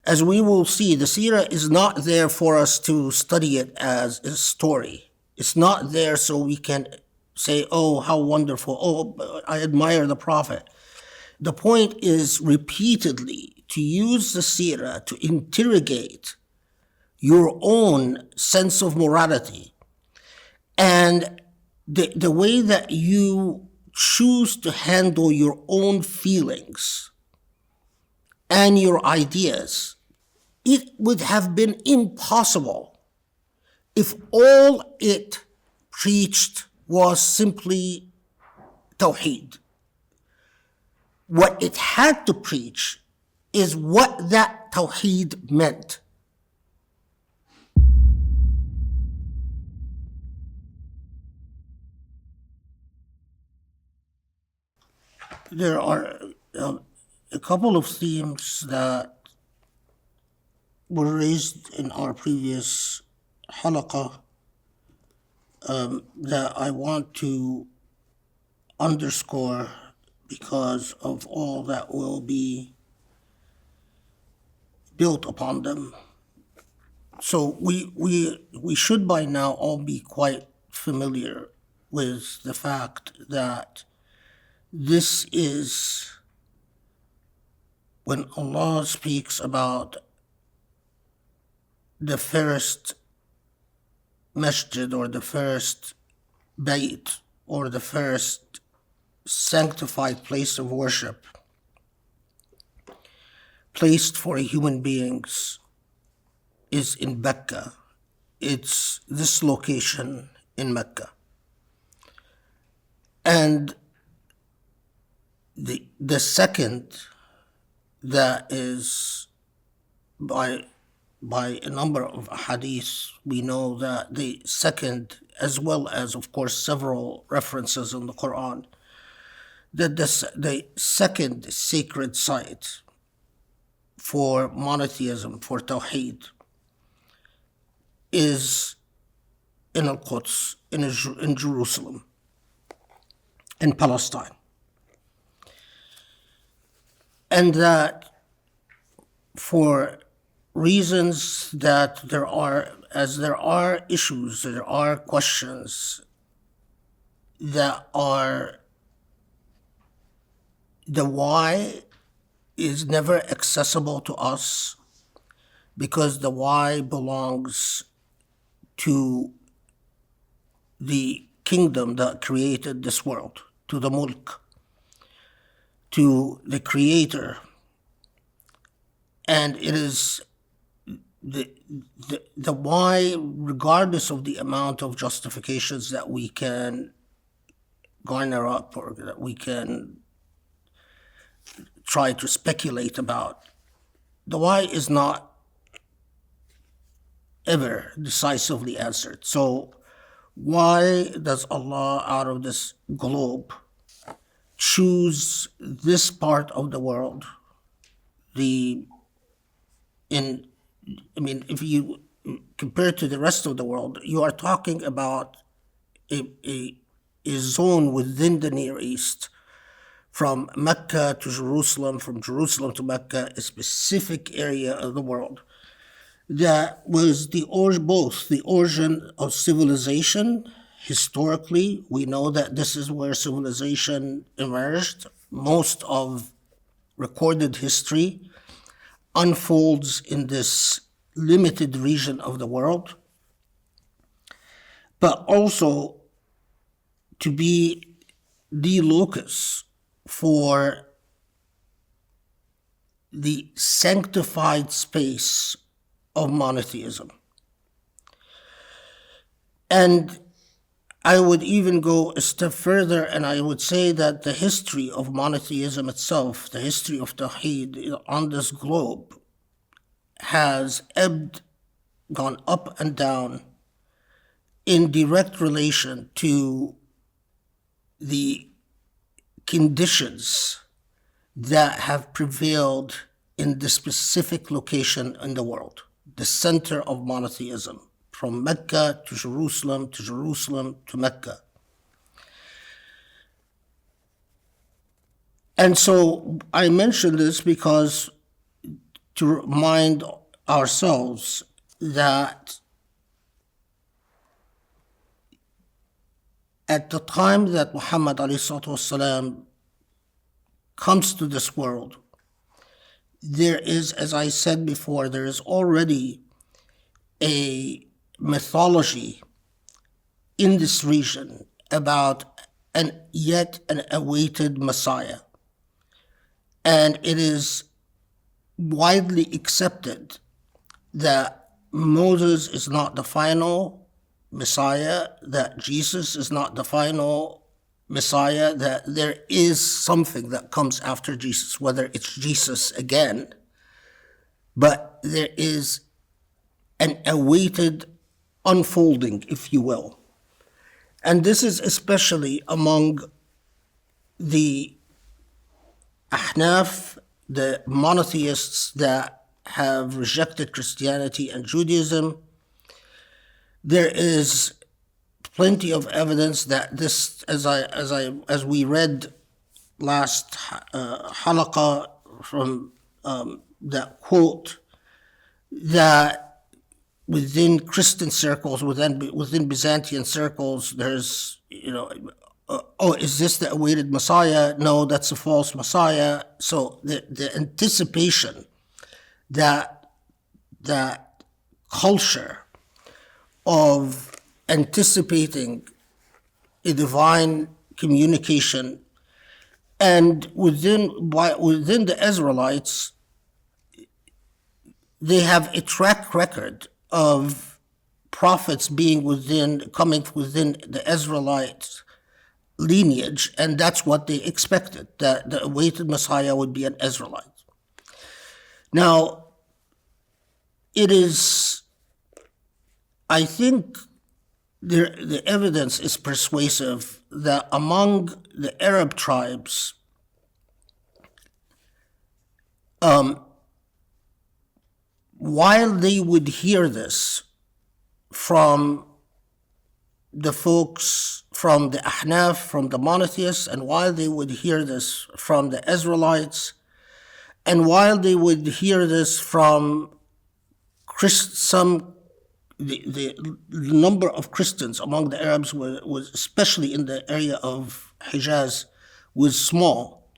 as we will see, the Sirah is not there for us to study it as a story. It's not there so we can say, oh, how wonderful, oh, I admire the Prophet. The point is repeatedly to use the Sirah to interrogate your own sense of morality and the way that you choose to handle your own feelings and your ideas. It would have been impossible if all it preached was simply Tawhid. What it had to preach is what that Tawhid meant. There are a couple of themes that were raised in our previous halaqah that I want to underscore because of all that will be built upon them. So we should by now all be quite familiar with the fact that this is when Allah speaks about the first masjid or the first bayt or the first sanctified place of worship placed for human beings is in Bakkah. It's this location in Mecca. And the second that is by a number of hadiths, we know that the second, as well as of course several references in the Quran, that the second sacred site for monotheism, for Tawhid, is in Al-Quds, in Jerusalem, in Palestine. And that for reasons that there are issues, there are questions that are, the why is never accessible to us because the why belongs to the kingdom that created this world, to the mulk, to the creator. And it is the why, regardless of the amount of justifications that we can garner up or that we can try to speculate about, the why is not ever decisively answered. So why does Allah if you compare to the rest of the world, you are talking about a zone within the Near East, from Mecca to Jerusalem, from Jerusalem to Mecca, a specific area of the world that was both the origin of civilization. Historically, we know that this is where civilization emerged. Most of recorded history unfolds in this limited region of the world, but also to be the locus for the sanctified space of monotheism. And I would even go a step further, and I would say that the history of monotheism itself, the history of Tawhid on this globe, has gone up and down in direct relation to the conditions that have prevailed in the specific location in the world, the center of monotheism, from Mecca to Jerusalem to Mecca. And so I mention this because to remind ourselves that at the time that Muhammad ﷺ comes to this world, there is, as I said before, there is already a mythology in this region about yet an awaited Messiah. And it is widely accepted that Moses is not the final Messiah, that Jesus is not the final Messiah, that there is something that comes after Jesus, whether it's Jesus again, but there is an awaited unfolding, if you will. And this is especially among the Ahnaf, the monotheists that have rejected Christianity and Judaism. There is plenty of evidence that this, as we read last halaqah from that quote, that within Christian circles, within Byzantine circles, there's, oh, is this the awaited Messiah? No, that's a false Messiah. So the anticipation that culture of anticipating a divine communication, and within the Israelites, they have a track record of prophets coming within the Israelite lineage, and that's what they expected, that the awaited Messiah would be an Israelite. Now, it is, I think the evidence is persuasive that among the Arab tribes, while they would hear this from the folks from the Ahnaf, from the monotheists, and while they would hear this from the Israelites, and while they would hear this from the number of Christians among the Arabs was, especially in the area of Hijaz, was small.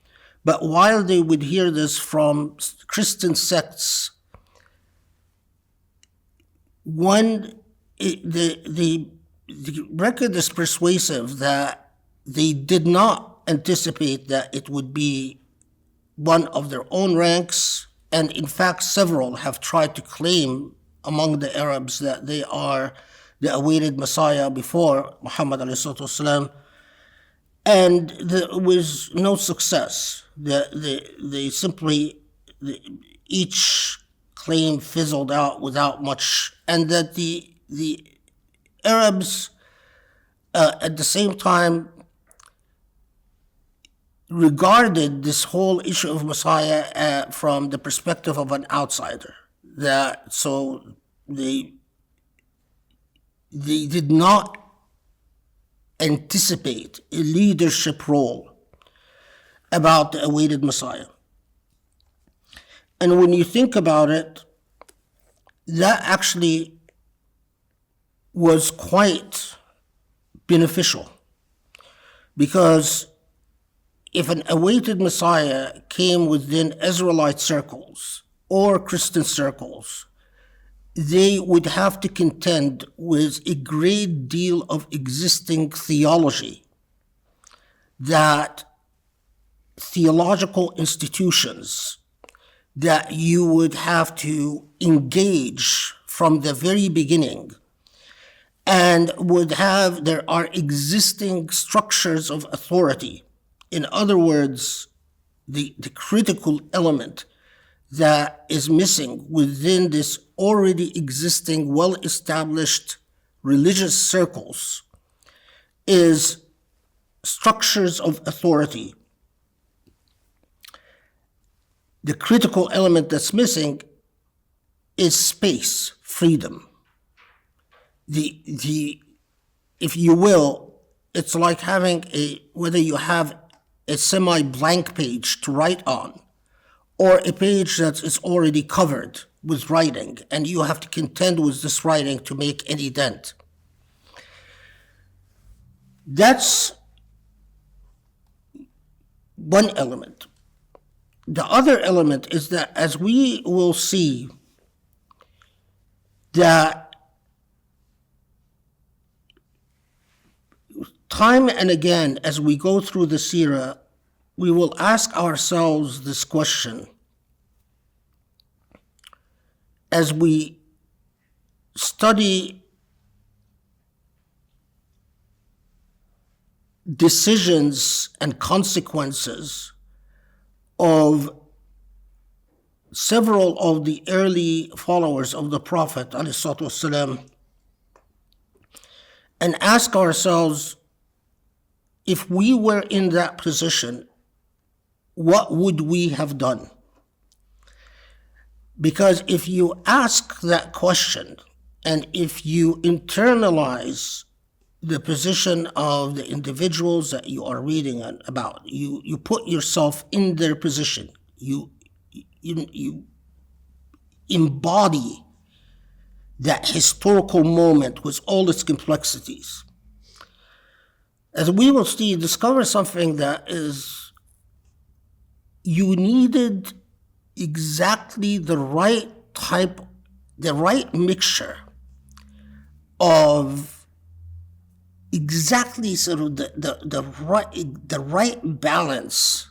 But while they would hear this from Christian sects, the record is persuasive that they did not anticipate that it would be one of their own ranks, and in fact several have tried to claim among the Arabs that they are the awaited Messiah before Muhammad ﷺ, and there was no success. Each claim fizzled out without much, and that the Arabs at the same time regarded this whole issue of Messiah from the perspective of an outsider. So they did not anticipate a leadership role about the awaited Messiah. And when you think about it, that actually was quite beneficial, because if an awaited Messiah came within Israelite circles or Christian circles, they would have to contend with a great deal of existing theology, that theological institutions that you would have to engage from the very beginning, and there are existing structures of authority. In other words, the critical element that is missing within this already existing, well-established religious circles is structures of authority. The critical element that's missing is space, freedom. If you will, it's like having whether you have a semi-blank page to write on, or a page that is already covered with writing, and you have to contend with this writing to make any dent. That's one element. The other element is that, as we will see, that time and again, as we go through the Sirah, we will ask ourselves this question as we study decisions and consequences of several of the early followers of the Prophet ﷺ, and ask ourselves, if we were in that position, what would we have done? Because if you ask that question, and if you internalize the position of the individuals that you are reading about, you put yourself in their position, you embody that historical moment with all its complexities. As we will see, discover something that is, you needed exactly the right type, the right mixture of exactly sort of the right balance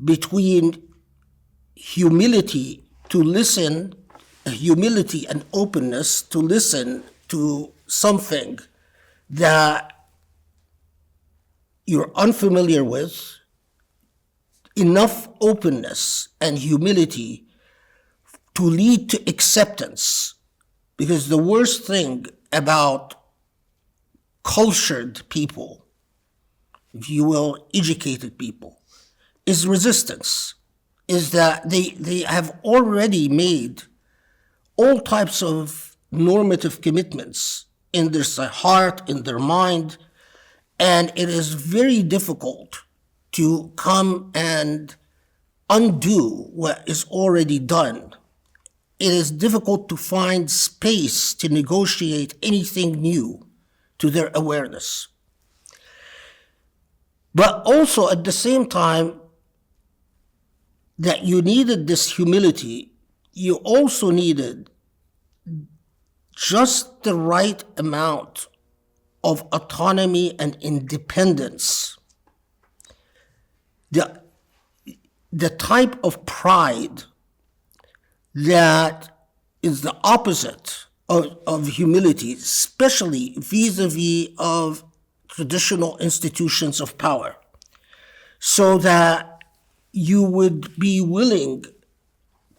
between humility to listen, humility and openness to listen to something that you're unfamiliar with, enough openness and humility to lead to acceptance. Because the worst thing about cultured people, if you will, educated people, is resistance, is that they have already made all types of normative commitments in their heart, in their mind, and it is very difficult to come and undo what is already done. It is difficult to find space to negotiate anything new to their awareness. But also at the same time that you needed this humility, you also needed just the right amount of autonomy and independence. The type of pride that is the opposite of humility, especially vis-a-vis of traditional institutions of power, so that you would be willing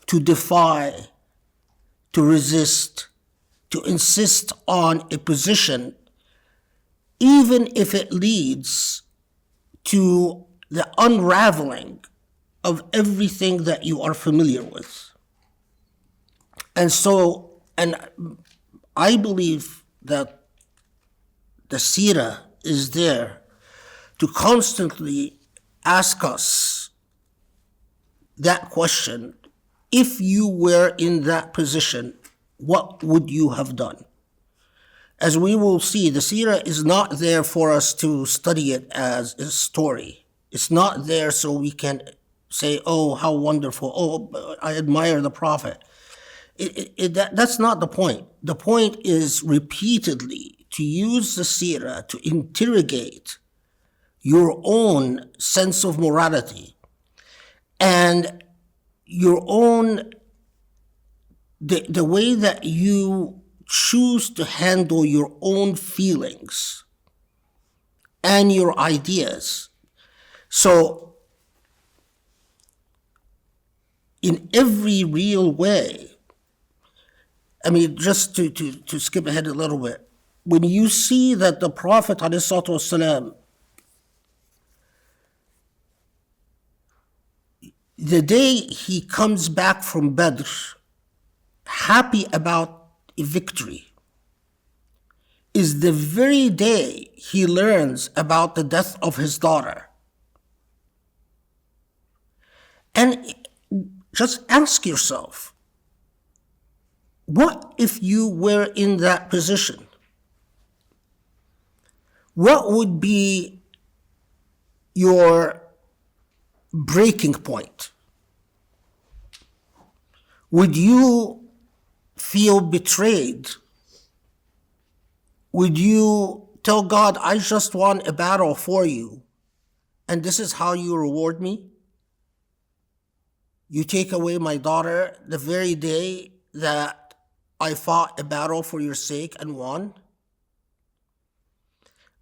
to defy, to resist, to insist on a position, even if it leads to the unraveling of everything that you are familiar with. And so, and I believe that the Sirah is there to constantly ask us that question: if you were in that position, what would you have done? As we will see, the Sirah is not there for us to study it as a story. It's not there so we can say, oh, how wonderful, oh, I admire the Prophet. That's not the point. The point is repeatedly to use the Sirah to interrogate your own sense of morality and your own, the way that you choose to handle your own feelings and your ideas. So, in every real way, I mean, just to skip ahead a little bit, when you see that the Prophet ﷺ, the day he comes back from Badr, happy about a victory, is the very day he learns about the death of his daughter. And just ask yourself, what if you were in that position? What would be your breaking point? Would you feel betrayed? Would you tell God, I just won a battle for you, and this is how you reward me? You take away my daughter the very day that I fought a battle for your sake and won?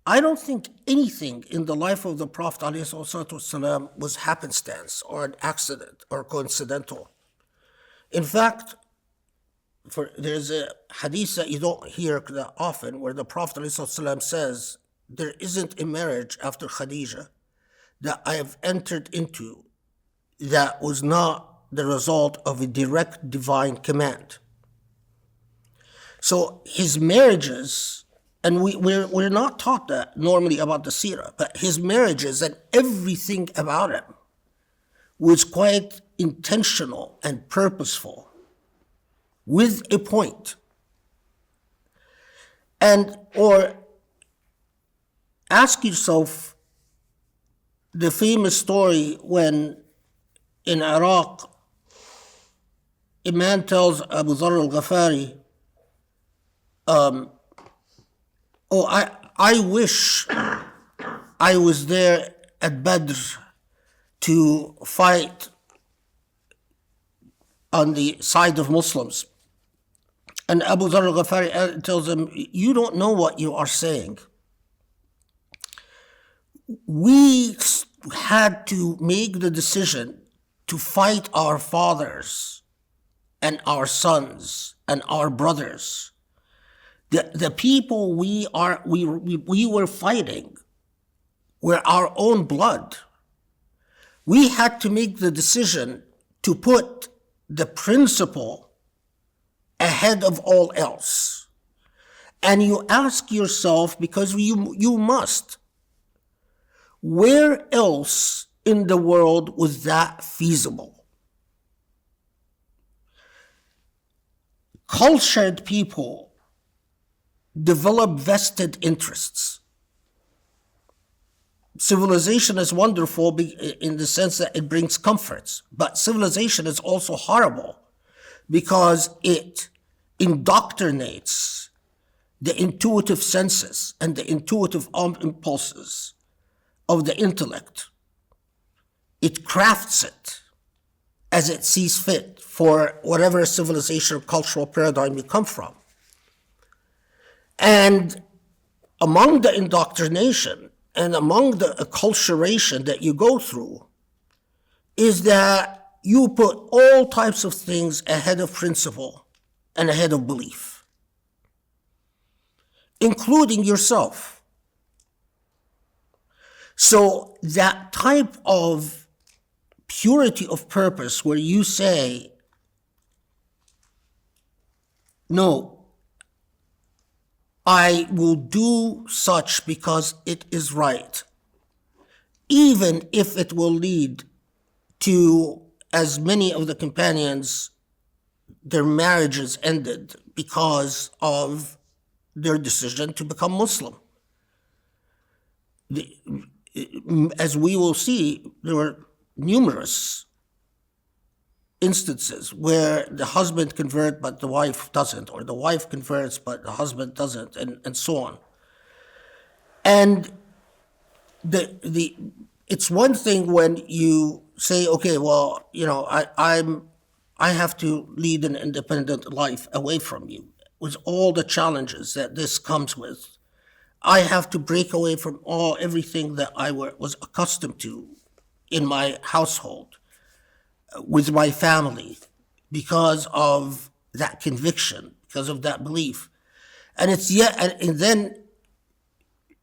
I don't think anything in the life of the Prophet ﷺ was happenstance or an accident or coincidental. In fact, there's a hadith that you don't hear that often where the Prophet ﷺ says, there isn't a marriage after Khadijah that I have entered into that was not the result of a direct divine command. So his marriages, and we're not taught that normally about the Sirah, but his marriages and everything about him was quite intentional and purposeful, with a point. Or ask yourself the famous story when in Iraq, a man tells Abu Dharr al-Ghafari, I wish I was there at Badr to fight on the side of Muslims. And Abu Dharr al-Ghafari tells him, you don't know what you are saying. We had to make the decision to fight our fathers and our sons and our brothers. The people we were fighting were our own blood. We had to make the decision to put the principle ahead of all else. And you ask yourself, because you must, where else in the world was that feasible? Cultured people develop vested interests. Civilization is wonderful in the sense that it brings comforts, but civilization is also horrible because it indoctrinates the intuitive senses and the intuitive impulses of the intellect. It crafts it as it sees fit for whatever civilization or cultural paradigm you come from. And among the indoctrination and among the acculturation that you go through is that you put all types of things ahead of principle and ahead of belief, including yourself. So that type of purity of purpose where you say, no, I will do such because it is right, even if it will lead to, as many of the companions, their marriages ended because of their decision to become Muslim. As we will see, there were numerous instances where the husband converts but the wife doesn't, or the wife converts but the husband doesn't, and so on. And it's one thing when you say, okay, well, I have to lead an independent life away from you, with all the challenges that this comes with. I have to break away from everything that I was accustomed to in my household, with my family, because of that conviction, because of that belief. And then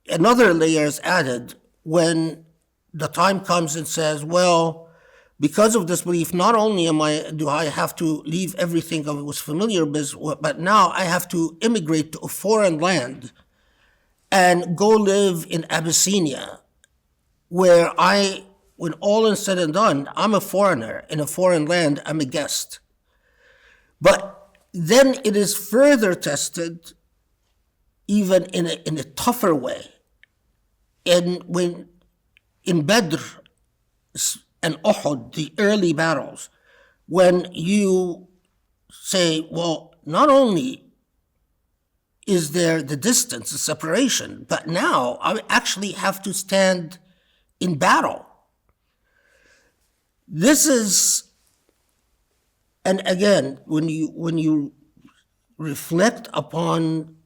another layer is added when the time comes and says, well, because of this belief, not only do I have to leave everything I was familiar with, but now I have to immigrate to a foreign land and go live in Abyssinia, where I when all is said and done, I'm a foreigner in a foreign land, I'm a guest. But then it is further tested even in a tougher way. And when in Badr and Uhud, the early battles, when you say, well, not only is there the distance, the separation, but now I actually have to stand in battle. This is, and again, when you reflect upon,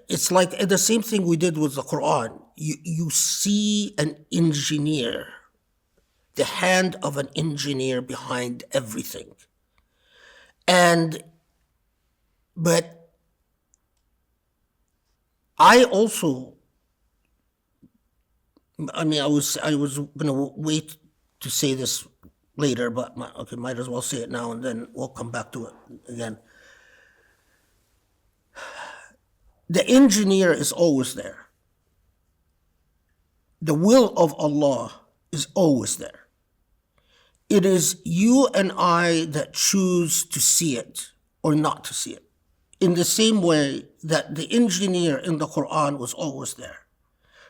it's like the same thing we did with the Quran. You see an engineer, the hand of an engineer behind everything. But I also, I was going to wait to say this later, but might as well say it now and then we'll come back to it again. The engineer is always there. The will of Allah is always there. It is you and I that choose to see it or not to see it. In the same way that the engineer in the Quran was always there.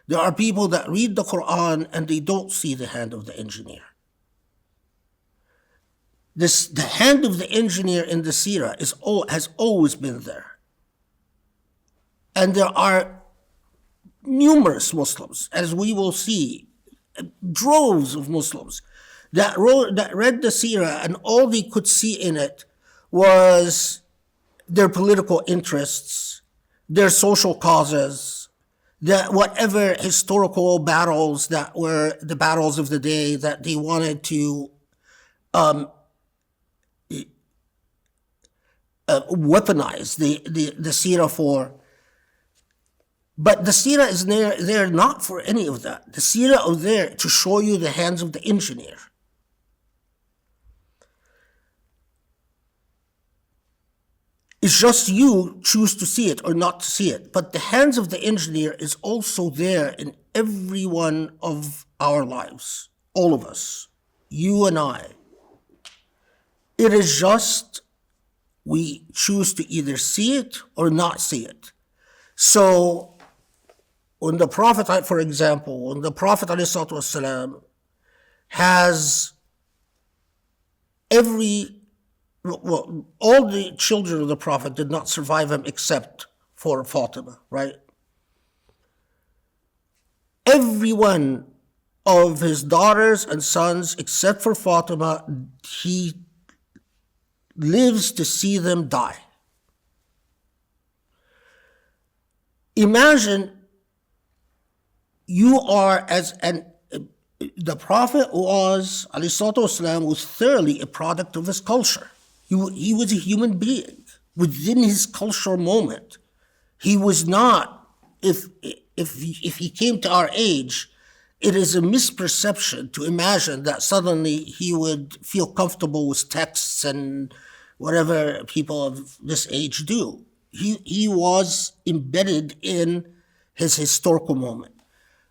There are people that read the Quran and they don't see the hand of the engineer. The hand of the engineer in the Sirah has always been there. And there are numerous Muslims, as we will see, droves of Muslims that read the Sirah, and all they could see in it was their political interests, their social causes, whatever historical battles that were the battles of the day that they wanted to weaponize the Sirah for. But the Sirah is there not for any of that. The Sirah is there to show you the hands of the engineer. It's just you choose to see it or not to see it. But the hands of the engineer is also there in every one of our lives. All of us. You and I. It is just we choose to either see it or not see it. So when the Prophet, for example, when the Prophet ﷺ has all the children of the Prophet did not survive him except for Fatima, right? Every one of his daughters and sons, except for Fatima, he lives to see them die. Imagine you are the Prophet was, alayhi salatu wasalam, was thoroughly a product of his culture. He was a human being within his cultural moment. He was not, if he came to our age, it is a misperception to imagine that suddenly he would feel comfortable with texts and whatever people of this age do. He was embedded in his historical moment.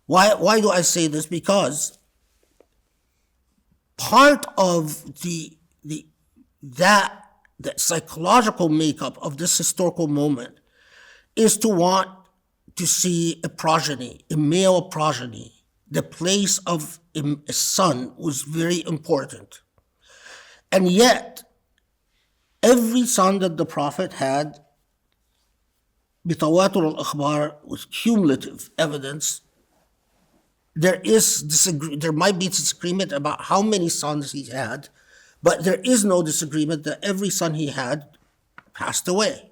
Why do I say this? Because part of the psychological makeup of this historical moment is to want to see a progeny, a male progeny. The place of a son was very important. And yet, every son that the Prophet had, bitawatur al-akhbar, was cumulative evidence. There might be disagreement about how many sons he had, but there is no disagreement that every son he had passed away.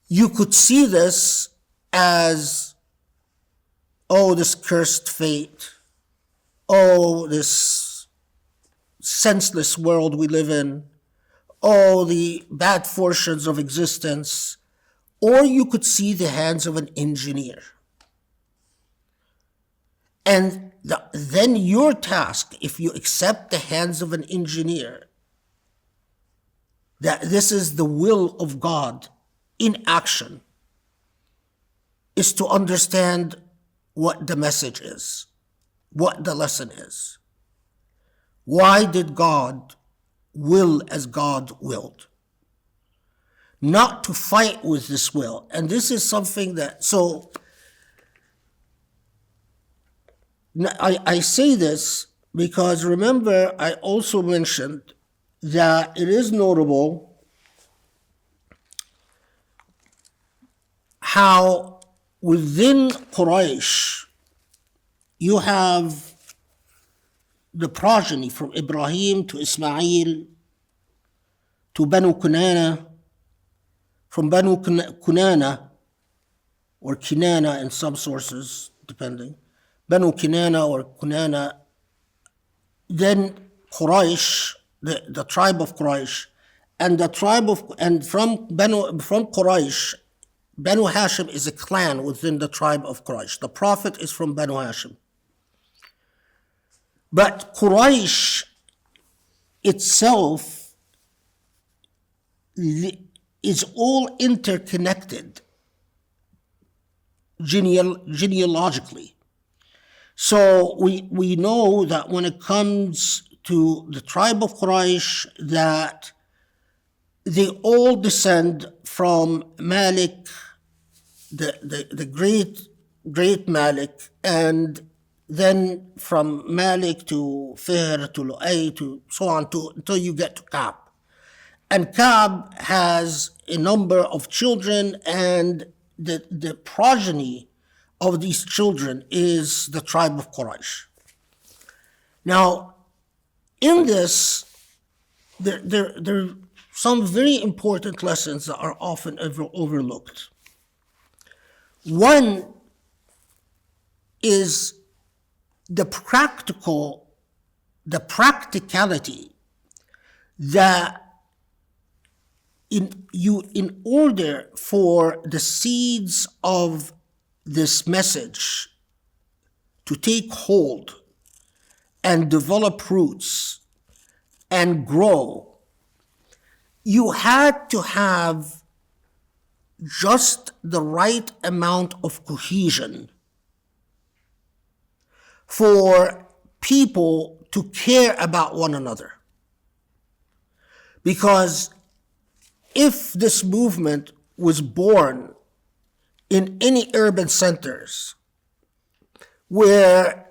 You could see this as, oh, this cursed fate, oh, this senseless world we live in, oh, the bad fortunes of existence, or you could see the hands of an engineer. And then your task, if you accept the hands of an engineer, that this is the will of God in action, is to understand what the message is, what the lesson is. Why did God will as God willed? Not to fight with this will. And this is something that, so I say this because remember I also mentioned that it is notable how within Quraysh you have the progeny from Ibrahim to Ismail to Banu Kunana, from Banu Kunana or Kinana in some sources, depending, Banu Kinana or Kunana, then Quraysh, the tribe of Quraysh, and the tribe of, and from Quraysh, Banu Hashim is a clan within the tribe of Quraysh. The Prophet is from Banu Hashim. But Quraysh itself is all interconnected genealogically. So we know that when it comes to the tribe of Quraysh, that they all descend from Malik, the great Malik, and then from Malik to Fihr to Lu'ay to so on until you get to Ka'b. And Ka'b has a number of children, and the progeny of these children is the tribe of Quraysh. Now, in this, there are some very important lessons that are often overlooked. One is the practicality that in order for the seeds of this message to take hold and develop roots and grow, you had to have just the right amount of cohesion for people to care about one another. Because if this movement was born in any urban centers where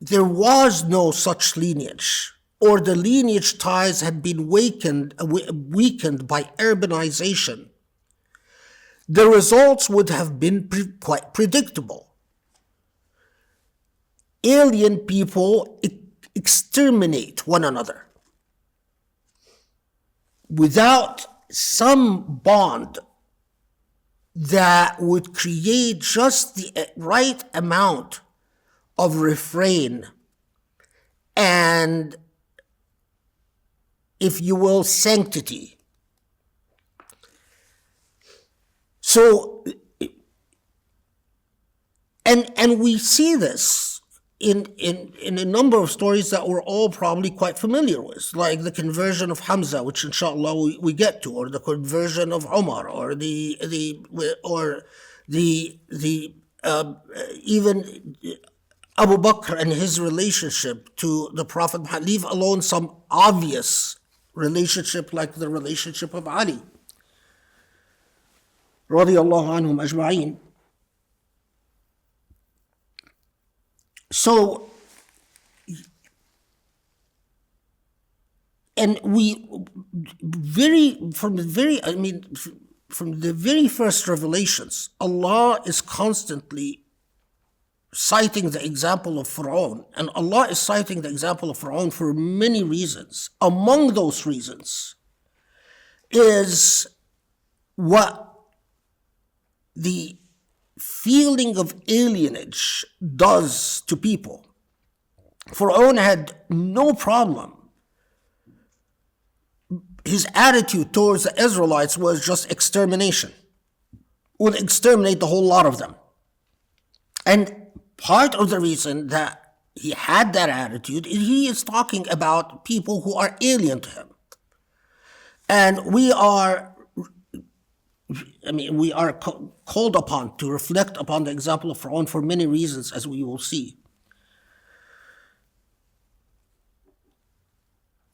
there was no such lineage, or the lineage ties had been weakened by urbanization, the results would have been quite predictable. Alien people exterminate one another without some bond that would create just the right amount of refrain and, if you will, sanctity. So, and we see this in a number of stories that we're all probably quite familiar with, like the conversion of Hamza, which inshallah we get to, or the conversion of Umar, or even Abu Bakr and his relationship to the Prophet Muhammad, leave alone some obvious relationship like the relationship of Ali, radiyallahu anhum ajma'in. So, and from the very first revelations, Allah is constantly citing the example of Fir'aun, and Allah is citing the example of Fir'aun for many reasons. Among those reasons is what the feeling of alienage does to people. Fir'aun had no problem. His attitude towards the Israelites was just extermination. Would exterminate the whole lot of them. And part of the reason that he had that attitude is he is talking about people who are alien to him. And we are we are called upon to reflect upon the example of Fir'aun for many reasons, as we will see.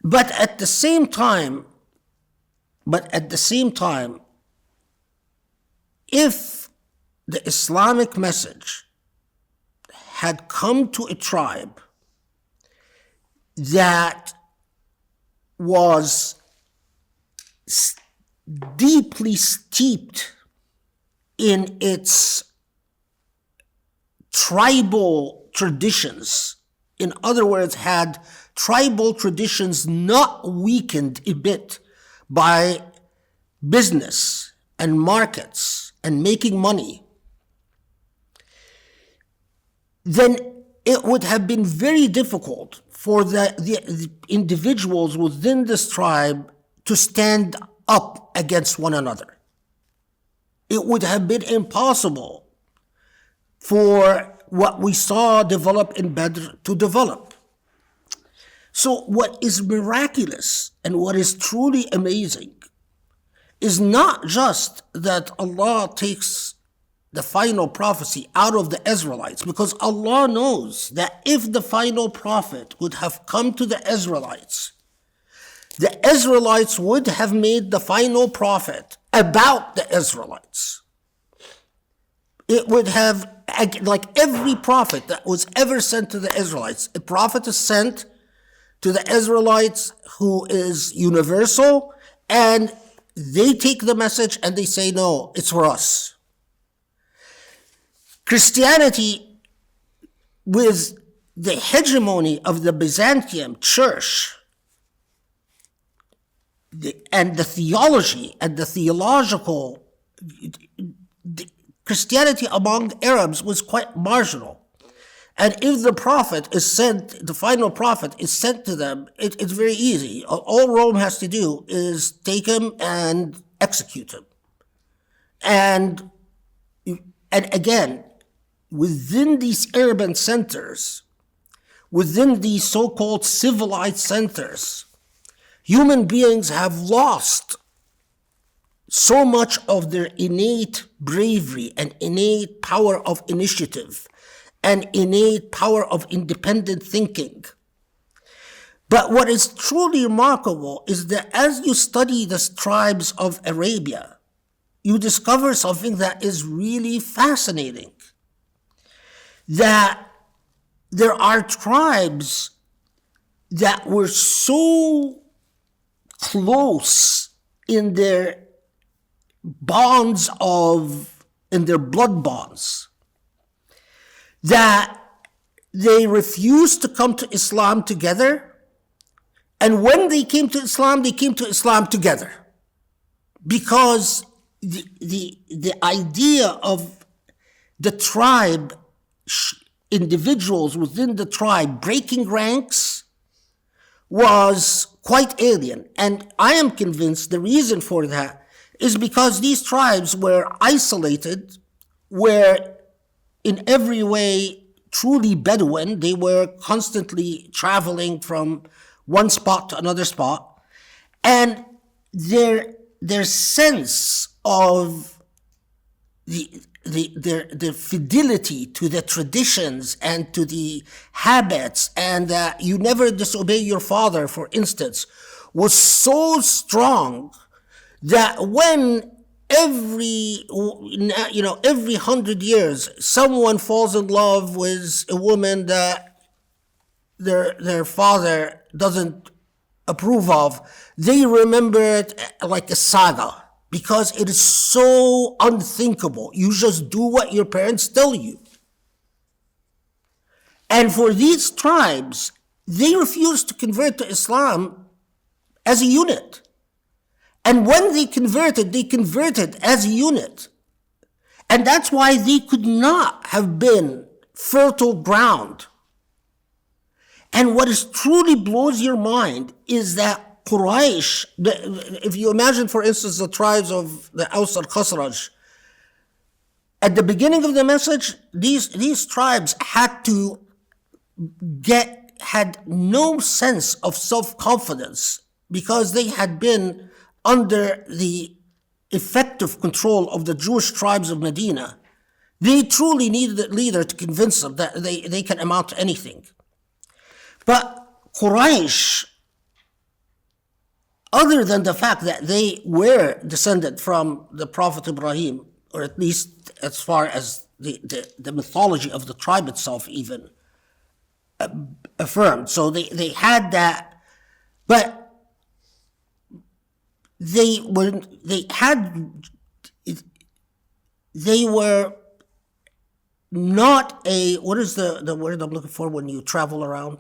But at the same time, if the Islamic message had come to a tribe that was deeply steeped in its tribal traditions, in other words, had tribal traditions not weakened a bit by business and markets and making money, then it would have been very difficult for the individuals within this tribe to stand up against one another. It would have been impossible for what we saw develop in Badr to develop. So what is miraculous and what is truly amazing is not just that Allah takes the final prophecy out of the Israelites, because Allah knows that if the final prophet would have come to the Israelites would have made the final prophet about the Israelites. It would have, like every prophet that was ever sent to the Israelites, a prophet is sent to the Israelites who is universal, and they take the message and they say, no, it's for us. Christianity, with the hegemony of the Byzantium Church, and the theology and the theological, Christianity among Arabs was quite marginal. And if the prophet is sent, the final prophet is sent to them, it's very easy. All Rome has to do is take him and execute him. And again, within these urban centers, within these so-called civilized centers, human beings have lost so much of their innate bravery and innate power of initiative and innate power of independent thinking. But what is truly remarkable is that as you study the tribes of Arabia, you discover something that is really fascinating. That there are tribes that were so close in their bonds in their blood bonds, that they refused to come to Islam together. And when they came to Islam together. Because the idea of the tribe, individuals within the tribe breaking ranks, was quite alien. And I am convinced the reason for that is because these tribes were isolated, were in every way truly Bedouin. They were constantly traveling from one spot to another spot. And their sense of the fidelity to the traditions and to the habits, and you never disobey your father, for instance, was so strong that when every 100 years someone falls in love with a woman that their father doesn't approve of, they remember it like a saga, because it is so unthinkable. You just do what your parents tell you. And for these tribes, they refused to convert to Islam as a unit. And when they converted as a unit. And that's why they could not have been fertile ground. And what is truly blows your mind is that Quraysh, if you imagine, for instance, the tribes of the Aus and Khazraj, at the beginning of the message, these tribes had no sense of self-confidence, because they had been under the effective control of the Jewish tribes of Medina, they truly needed a leader to convince them that they can amount to anything. But Quraysh, other than the fact that they were descended from the Prophet Ibrahim, or at least as far as the mythology of the tribe itself even affirmed. So they had that, but they were not a, what is the word I'm looking for when you travel around?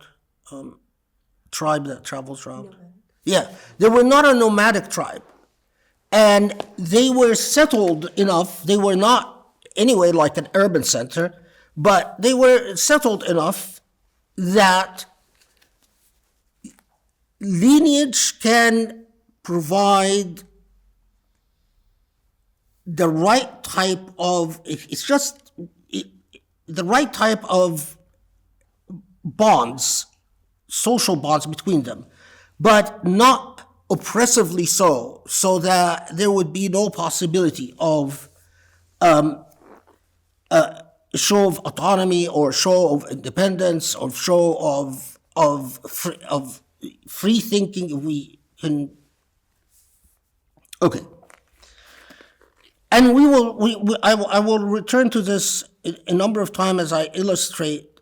Tribe that travels around. Nomadic. Yeah, they were not a nomadic tribe. And they were settled enough, they were not anyway like an urban center, but they were settled enough that lineage can provide the right type of, the right type of bonds, social bonds between them, but not oppressively so that there would be no possibility of a show of autonomy or show of independence or show of free thinking, if we can. Okay. And I will return to this a number of times as I illustrate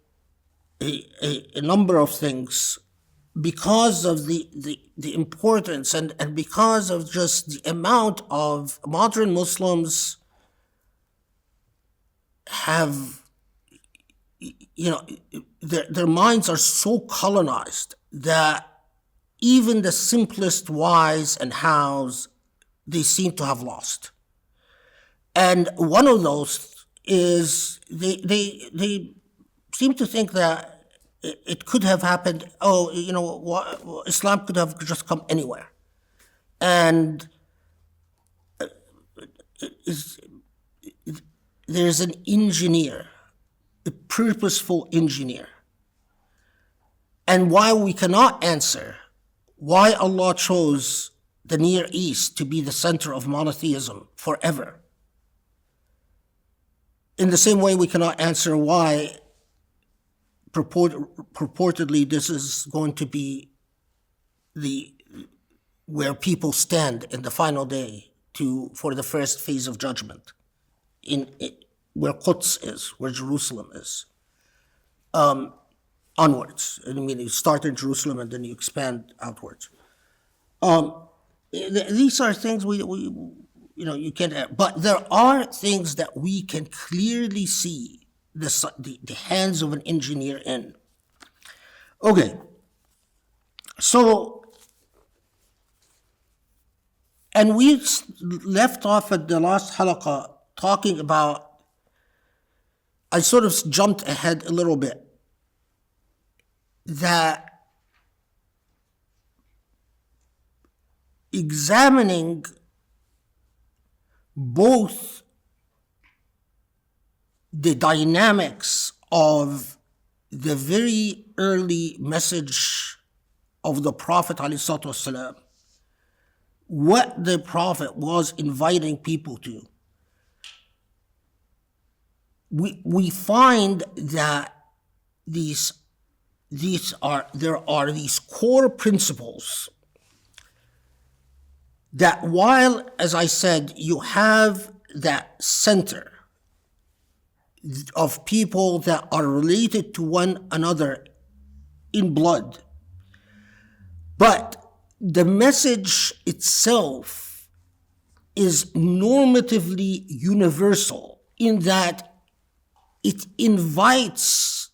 a number of things, because of the importance and because of just the amount of modern Muslims have, their minds are so colonized that even the simplest whys and hows they seem to have lost. And one of those is they seem to think that it could have happened, Islam could have just come anywhere. And there's an engineer, a purposeful engineer. And why we cannot answer why Allah chose the Near East to be the center of monotheism forever, in the same way we cannot answer why purportedly this is going to be where people stand in the final day for the first phase of judgment, where Quds is, where Jerusalem is, onwards. I mean, you start in Jerusalem and then you expand outwards. These are things you can't. But there are things that we can clearly see the hands of an engineer in. Okay, so, and we left off at the last halaqah talking about, I sort of jumped ahead a little bit, that examining both the dynamics of the very early message of the Prophet ﷺ, what the Prophet was inviting people to, we find that there are these core principles that, while, as I said, you have that center of people that are related to one another in blood, but the message itself is normatively universal in that it invites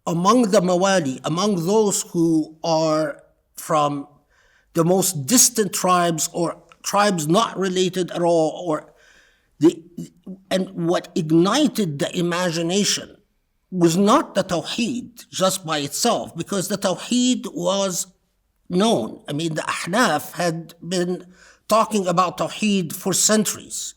among the mawali, among those who are from the most distant tribes or tribes not related at all, and what ignited the imagination was not the Tawhid just by itself, because the Tawhid was known. I mean, the Ahnaf had been talking about Tawhid for centuries.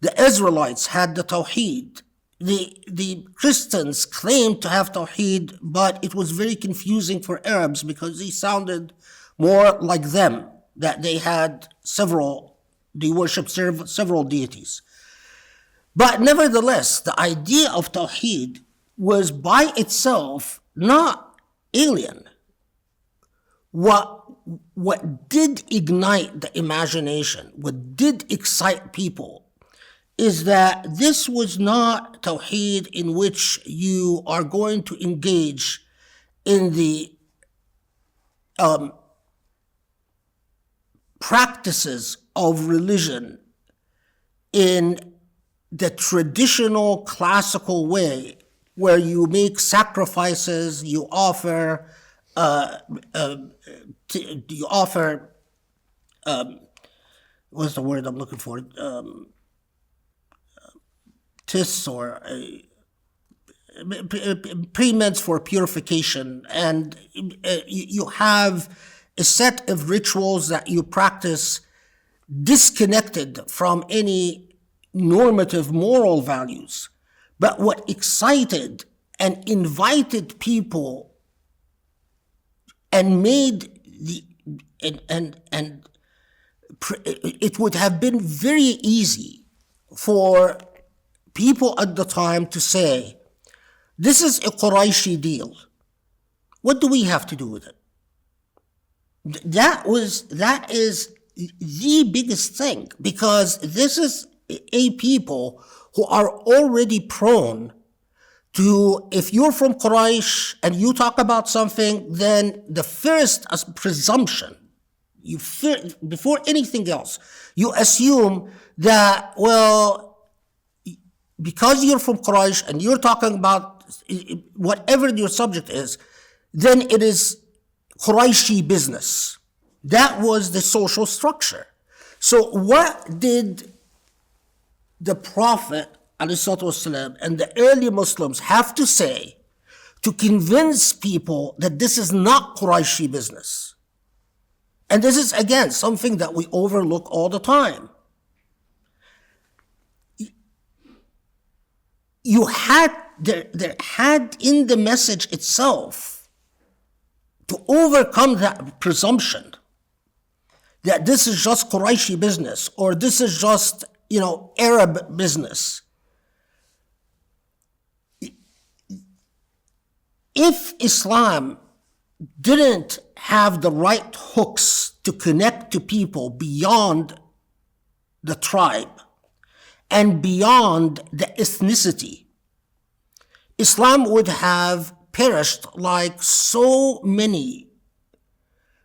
The Israelites had the Tawhid. The Christians claimed to have Tawhid, but it was very confusing for Arabs because they sounded more like them, that they had several They worship several deities. But nevertheless, the idea of Tawhid was by itself not alien. What did ignite the imagination, what did excite people, is that this was not Tawhid in which you are going to engage in the practices of religion in the traditional classical way, where you make sacrifices, you offer what's the word I'm looking for? Tis or payments for purification, and you have a set of rituals that you practice disconnected from any normative moral values. But what excited and invited people and made it would have been very easy for people at the time to say, this is a Qurayshi deal. What do we have to do with it? That is the biggest thing, because this is a people who are already prone to, if you're from Quraysh and you talk about something, then the first presumption, before anything else, you assume that, well, because you're from Quraysh and you're talking about whatever your subject is, then it is Qurayshi business. That was the social structure. So what did the Prophet ﷺ and the early Muslims have to say to convince people that this is not Qurayshi business? And this is, again, something that we overlook all the time. There had in the message itself to overcome that presumption that this is just Qurayshi business, or this is just, Arab business. If Islam didn't have the right hooks to connect to people beyond the tribe and beyond the ethnicity, Islam would have perished like so many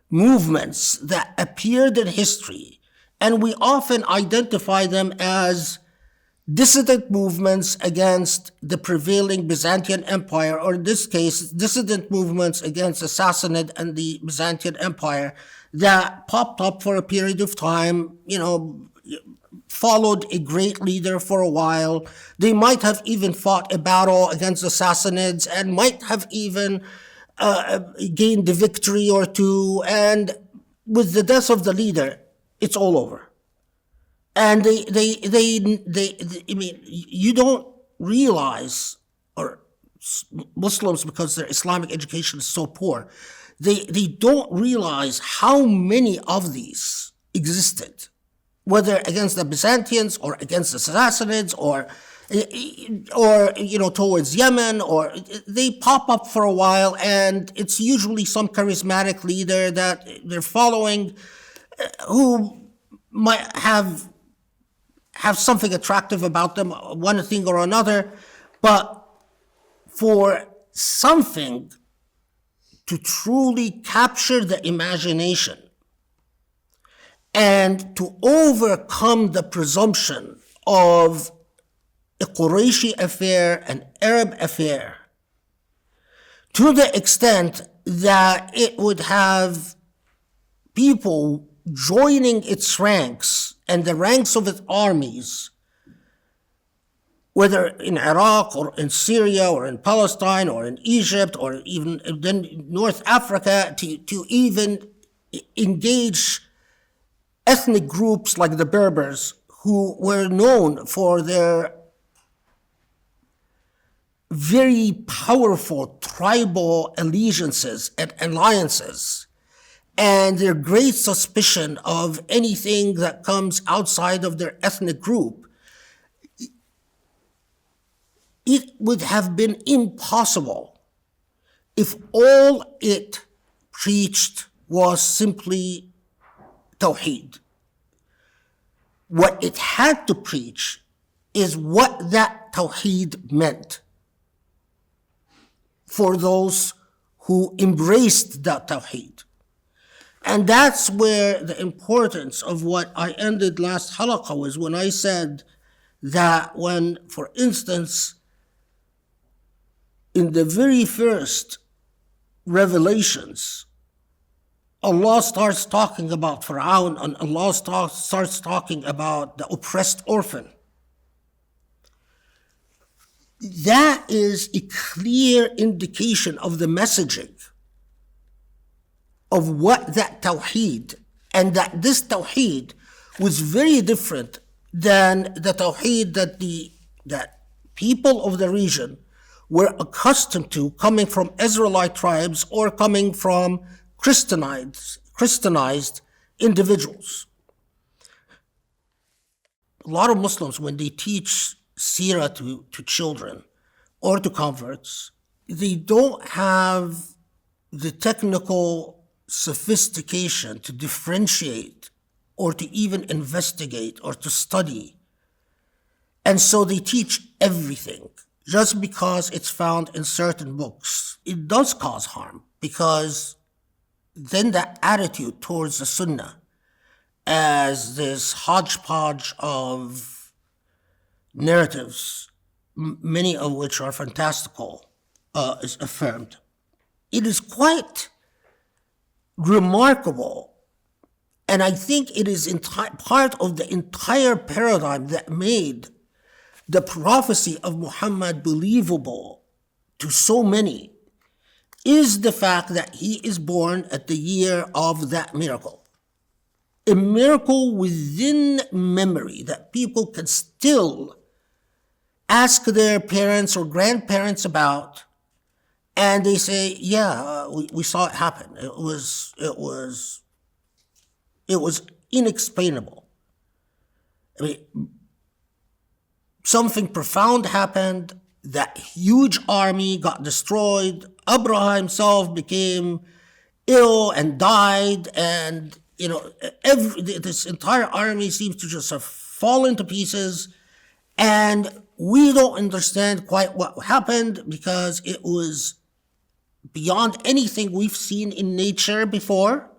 movements that appeared in history, and we often identify them as dissident movements against the prevailing Byzantine Empire, or in this case, dissident movements against the Sassanid and the Byzantine Empire that popped up for a period of time, followed a great leader for a while. They might have even fought a battle against the Sassanids and might have even gained a victory or two. And with the death of the leader, it's all over. And you don't realize, or Muslims, because their Islamic education is so poor, they don't realize how many of these existed, whether against the Byzantines or against the Sassanids or towards Yemen, or they pop up for a while, and it's usually some charismatic leader that they're following who might have something attractive about them, one thing or another. But for something to truly capture the imagination and to overcome the presumption of a Qurayshi affair, an Arab affair, to the extent that it would have people joining its ranks and the ranks of its armies, whether in Iraq or in Syria or in Palestine or in Egypt or even in North Africa, to even engage ethnic groups like the Berbers, who were known for their very powerful tribal allegiances and alliances, and their great suspicion of anything that comes outside of their ethnic group, it would have been impossible if all it preached was simply Tawhid. What it had to preach is what that Tawhid meant for those who embraced that Tawhid. And that's where the importance of what I ended last halaqah was, when I said that when, for instance, in the very first revelations, Allah starts talking about Fir'aun, and Allah starts talking about the oppressed orphan. That is a clear indication of the messaging of what that Tawheed, and that this Tawheed was very different than the Tawheed that people of the region were accustomed to, coming from Israelite tribes or coming from Christianized individuals. A lot of Muslims, when they teach Sirah to children or to converts, they don't have the technical sophistication to differentiate or to even investigate or to study. And so they teach everything just because it's found in certain books. It does cause harm, because then the attitude towards the Sunnah as this hodgepodge of narratives, many of which are fantastical, is affirmed. It is quite remarkable, and I think it is part of the entire paradigm that made the prophecy of Muhammad believable to so many, is the fact that he is born at the year of that miracle. A miracle within memory that people can still ask their parents or grandparents about, and they say, yeah, we saw it happen. It was inexplainable. I mean, something profound happened. That huge army got destroyed. Abraha himself became ill and died, and this entire army seems to just have fallen to pieces, and we don't understand quite what happened, because it was beyond anything we've seen in nature before.